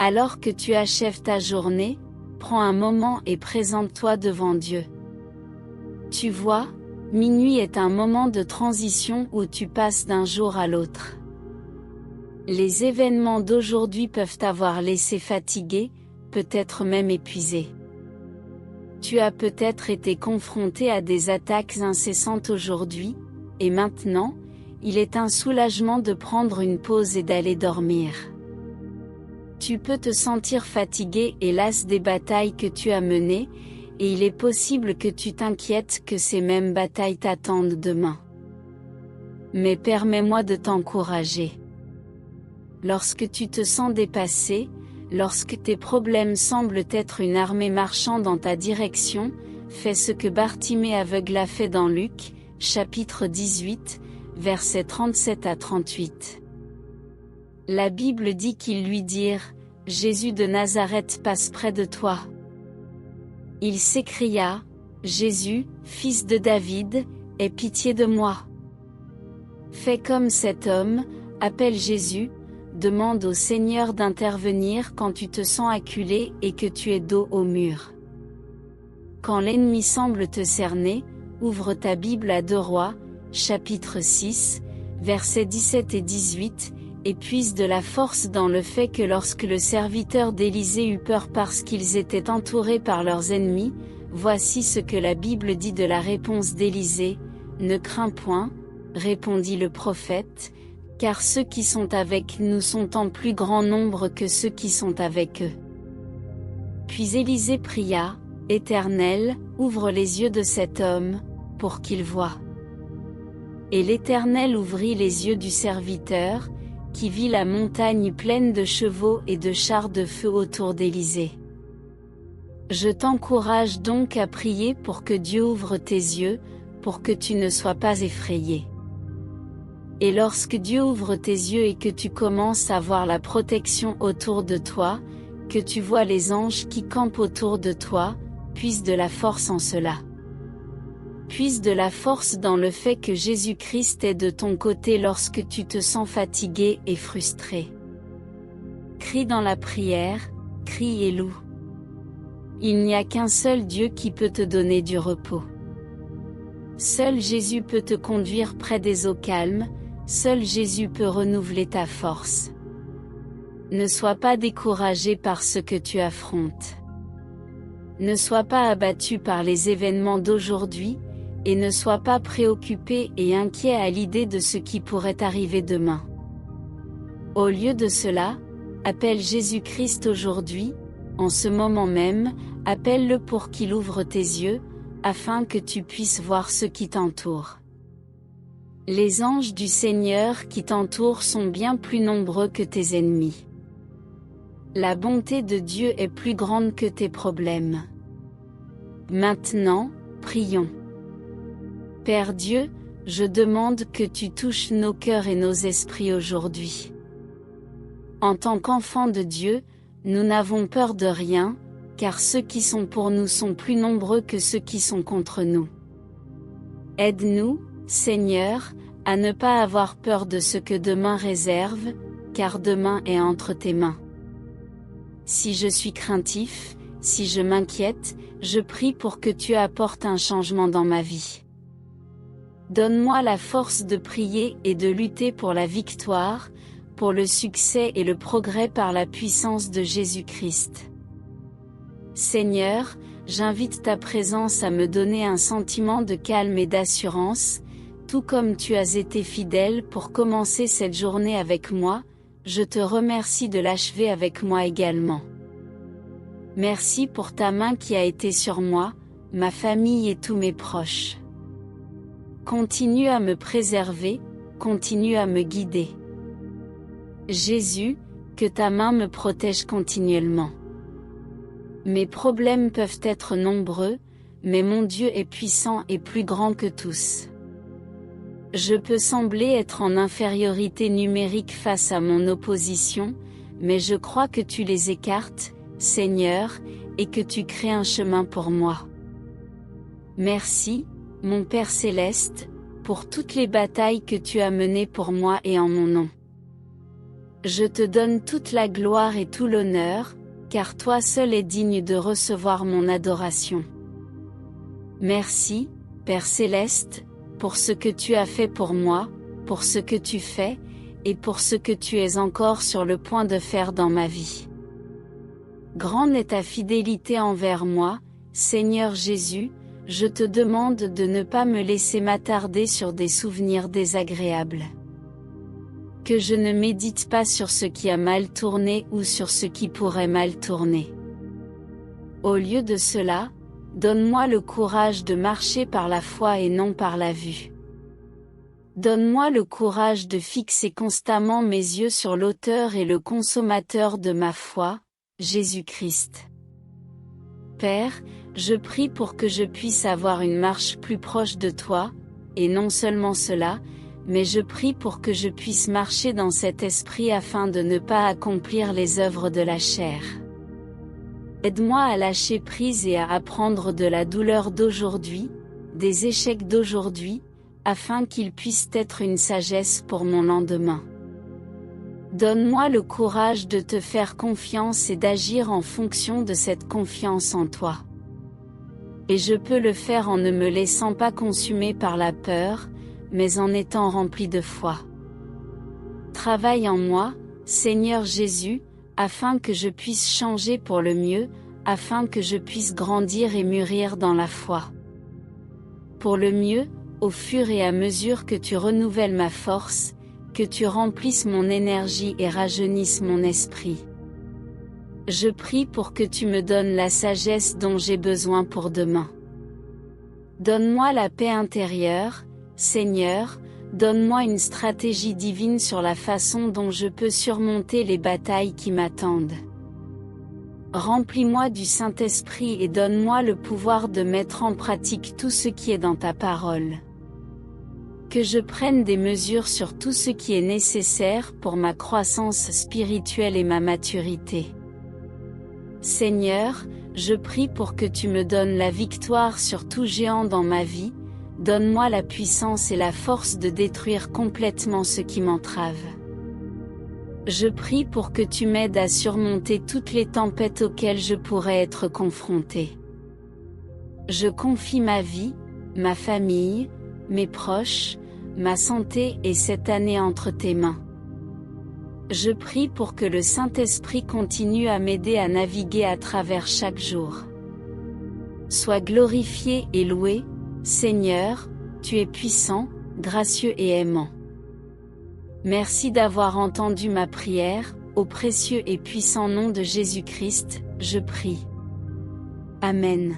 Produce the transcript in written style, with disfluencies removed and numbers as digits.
Alors que tu achèves ta journée, prends un moment et présente-toi devant Dieu. Tu vois, minuit est un moment de transition où tu passes d'un jour à l'autre. Les événements d'aujourd'hui peuvent t'avoir laissé fatigué, peut-être même épuisé. Tu as peut-être été confronté à des attaques incessantes aujourd'hui, et maintenant, il est un soulagement de prendre une pause et d'aller dormir. Tu peux te sentir fatigué et las des batailles que tu as menées, et il est possible que tu t'inquiètes que ces mêmes batailles t'attendent demain. Mais permets-moi de t'encourager. Lorsque tu te sens dépassé, lorsque tes problèmes semblent être une armée marchant dans ta direction, fais ce que Bartimée aveugle a fait dans Luc, chapitre 18, versets 37 à 38. La Bible dit qu'ils lui dirent, « Jésus de Nazareth passe près de toi. » Il s'écria, « Jésus, fils de David, aie pitié de moi. » Fais comme cet homme, appelle Jésus, demande au Seigneur d'intervenir quand tu te sens acculé et que tu es dos au mur. Quand l'ennemi semble te cerner, ouvre ta Bible à 2 Rois, chapitre 6, versets 17 et 18, et puise de la force dans le fait que lorsque le serviteur d'Élisée eut peur parce qu'ils étaient entourés par leurs ennemis, voici ce que la Bible dit de la réponse d'Élisée, « Ne crains point, répondit le prophète, car ceux qui sont avec nous sont en plus grand nombre que ceux qui sont avec eux. » Puis Élisée pria, « Éternel, ouvre les yeux de cet homme, pour qu'il voie. » Et l'Éternel ouvrit les yeux du serviteur, qui vit la montagne pleine de chevaux et de chars de feu autour d'Élisée. Je t'encourage donc à prier pour que Dieu ouvre tes yeux, pour que tu ne sois pas effrayé. Et lorsque Dieu ouvre tes yeux et que tu commences à voir la protection autour de toi, que tu vois les anges qui campent autour de toi, puise de la force en cela. Puise de la force dans le fait que Jésus-Christ est de ton côté lorsque tu te sens fatigué et frustré. Crie dans la prière, crie et loue. Il n'y a qu'un seul Dieu qui peut te donner du repos. Seul Jésus peut te conduire près des eaux calmes, seul Jésus peut renouveler ta force. Ne sois pas découragé par ce que tu affrontes. Ne sois pas abattu par les événements d'aujourd'hui, et ne sois pas préoccupé et inquiet à l'idée de ce qui pourrait arriver demain. Au lieu de cela, appelle Jésus-Christ aujourd'hui, en ce moment même, appelle-le pour qu'il ouvre tes yeux, afin que tu puisses voir ce qui t'entoure. Les anges du Seigneur qui t'entourent sont bien plus nombreux que tes ennemis. La bonté de Dieu est plus grande que tes problèmes. Maintenant, prions. Père Dieu, je demande que tu touches nos cœurs et nos esprits aujourd'hui. En tant qu'enfants de Dieu, nous n'avons peur de rien, car ceux qui sont pour nous sont plus nombreux que ceux qui sont contre nous. Aide-nous, Seigneur, à ne pas avoir peur de ce que demain réserve, car demain est entre tes mains. Si je suis craintif, si je m'inquiète, je prie pour que tu apportes un changement dans ma vie. Donne-moi la force de prier et de lutter pour la victoire, pour le succès et le progrès par la puissance de Jésus-Christ. Seigneur, j'invite ta présence à me donner un sentiment de calme et d'assurance, tout comme tu as été fidèle pour commencer cette journée avec moi, je te remercie de l'achever avec moi également. Merci pour ta main qui a été sur moi, ma famille et tous mes proches. Continue à me préserver, continue à me guider. Jésus, que ta main me protège continuellement. Mes problèmes peuvent être nombreux, mais mon Dieu est puissant et plus grand que tous. Je peux sembler être en infériorité numérique face à mon opposition, mais je crois que tu les écartes, Seigneur, et que tu crées un chemin pour moi. Merci, mon Père céleste, pour toutes les batailles que tu as menées pour moi et en mon nom. Je te donne toute la gloire et tout l'honneur, car toi seul es digne de recevoir mon adoration. Merci, Père Céleste, pour ce que tu as fait pour moi, pour ce que tu fais, et pour ce que tu es encore sur le point de faire dans ma vie. Grande est ta fidélité envers moi, Seigneur Jésus, je te demande de ne pas me laisser m'attarder sur des souvenirs désagréables. Que je ne médite pas sur ce qui a mal tourné ou sur ce qui pourrait mal tourner. Au lieu de cela, donne-moi le courage de marcher par la foi et non par la vue. Donne-moi le courage de fixer constamment mes yeux sur l'auteur et le consommateur de ma foi, Jésus-Christ. Père, je prie pour que je puisse avoir une marche plus proche de toi, et non seulement cela, mais je prie pour que je puisse marcher dans cet esprit afin de ne pas accomplir les œuvres de la chair. Aide-moi à lâcher prise et à apprendre de la douleur d'aujourd'hui, des échecs d'aujourd'hui, afin qu'ils puissent être une sagesse pour mon lendemain. Donne-moi le courage de te faire confiance et d'agir en fonction de cette confiance en toi. Et je peux le faire en ne me laissant pas consumer par la peur, mais en étant rempli de foi. Travaille en moi, Seigneur Jésus, afin que je puisse changer pour le mieux, afin que je puisse grandir et mûrir dans la foi. Pour le mieux, au fur et à mesure que tu renouvelles ma force, que tu remplisses mon énergie et rajeunisses mon esprit. Je prie pour que tu me donnes la sagesse dont j'ai besoin pour demain. Donne-moi la paix intérieure, Seigneur, donne-moi une stratégie divine sur la façon dont je peux surmonter les batailles qui m'attendent. Remplis-moi du Saint-Esprit et donne-moi le pouvoir de mettre en pratique tout ce qui est dans ta parole. Que je prenne des mesures sur tout ce qui est nécessaire pour ma croissance spirituelle et ma maturité. Seigneur, je prie pour que tu me donnes la victoire sur tout géant dans ma vie, donne-moi la puissance et la force de détruire complètement ce qui m'entrave. Je prie pour que tu m'aides à surmonter toutes les tempêtes auxquelles je pourrais être confronté. Je confie ma vie, ma famille, mes proches, ma santé et cette année entre tes mains. Je prie pour que le Saint-Esprit continue à m'aider à naviguer à travers chaque jour. Sois glorifié et loué, Seigneur, tu es puissant, gracieux et aimant. Merci d'avoir entendu ma prière, au précieux et puissant nom de Jésus-Christ, je prie. Amen.